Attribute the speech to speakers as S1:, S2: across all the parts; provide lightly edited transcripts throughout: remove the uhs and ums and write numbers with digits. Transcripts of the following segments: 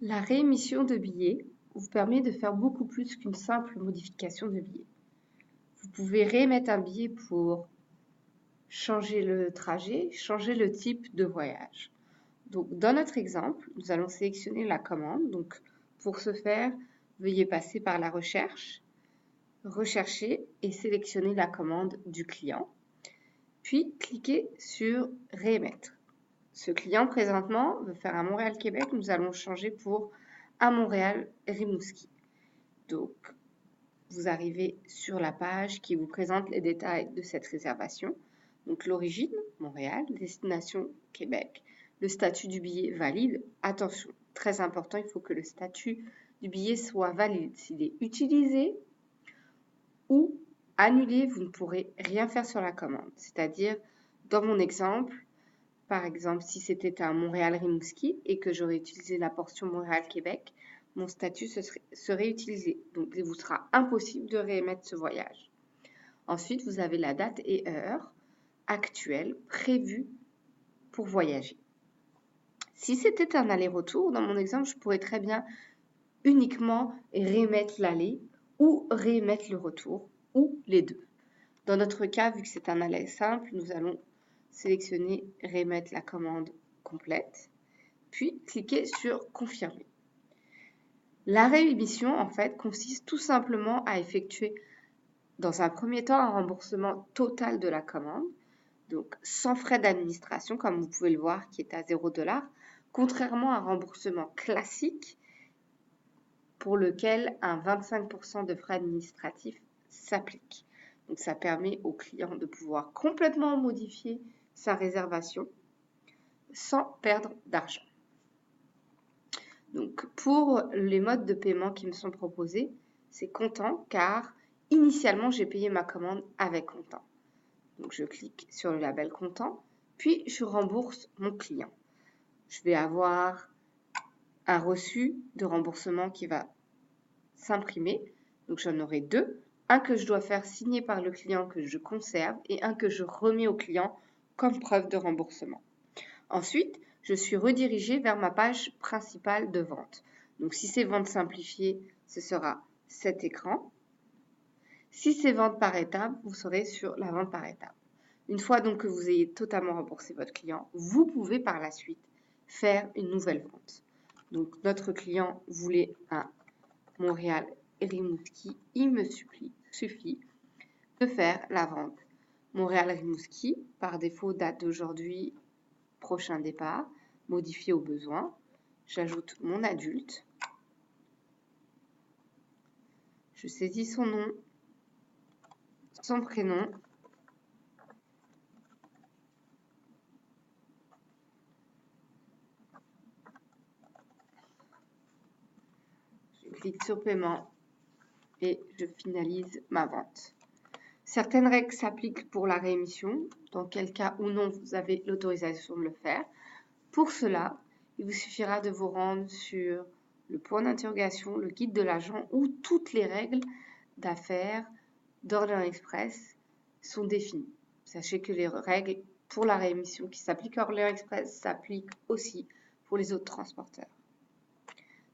S1: La réémission de billets vous permet de faire beaucoup plus qu'une simple modification de billet. Vous pouvez réémettre un billet pour changer le trajet, changer le type de voyage. Donc, dans notre exemple, nous allons sélectionner la commande. Donc, pour ce faire, veuillez passer par la recherche, rechercher et sélectionner la commande du client, puis cliquez sur réémettre. Ce client présentement veut faire un Montréal-Québec, nous allons changer pour un Montréal-Rimouski. Donc, vous arrivez sur la page qui vous présente les détails de cette réservation. Donc, l'origine, Montréal, destination, Québec, le statut du billet valide. Attention, très important, il faut que le statut du billet soit valide. S'il est utilisé ou annulé, vous ne pourrez rien faire sur la commande. C'est-à-dire, dans mon exemple, par exemple, si c'était un Montréal-Rimouski et que j'aurais utilisé la portion Montréal-Québec, mon statut serait utilisé. Donc, il vous sera impossible de réémettre ce voyage. Ensuite, vous avez la date et heure actuelle prévue pour voyager. Si c'était un aller-retour, dans mon exemple, je pourrais très bien uniquement réémettre l'aller ou réémettre le retour, ou les deux. Dans notre cas, vu que c'est un aller simple, nous allons sélectionner réémettre la commande complète, puis cliquez sur confirmer. La réémission, en fait, consiste tout simplement à effectuer dans un premier temps un remboursement total de la commande, donc sans frais d'administration, comme vous pouvez le voir, qui est à 0$, contrairement à un remboursement classique pour lequel un 25% de frais administratifs s'applique. Donc ça permet au client de pouvoir complètement modifier sa réservation sans perdre d'argent. Donc pour les modes de paiement qui me sont proposés, c'est comptant car initialement j'ai payé ma commande avec comptant. Donc je clique sur le label comptant, puis je rembourse mon client. Je vais avoir un reçu de remboursement qui va s'imprimer. Donc j'en aurai deux. Un que je dois faire signer par le client que je conserve et un que je remets au client comme preuve de remboursement. Ensuite, je suis redirigée vers ma page principale de vente. Donc si c'est vente simplifiée, ce sera cet écran. Si c'est vente par étape, vous serez sur la vente par étape. Une fois donc que vous ayez totalement remboursé votre client, vous pouvez par la suite faire une nouvelle vente. Donc notre client voulait un Montréal Rimouski, il me suffit de faire la vente Montréal Rimouski, par défaut date d'aujourd'hui, prochain départ, modifié au besoin. J'ajoute mon adulte. Je saisis son nom, son prénom. Je clique sur paiement et je finalise ma vente. Certaines règles s'appliquent pour la réémission, dans quel cas ou non vous avez l'autorisation de le faire. Pour cela, il vous suffira de vous rendre sur le point d'interrogation, le guide de l'agent où toutes les règles d'affaires d'Orléans Express sont définies. Sachez que les règles pour la réémission qui s'appliquent à Orléans Express s'appliquent aussi pour les autres transporteurs.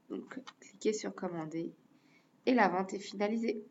S1: Donc, cliquez sur commander et la vente est finalisée.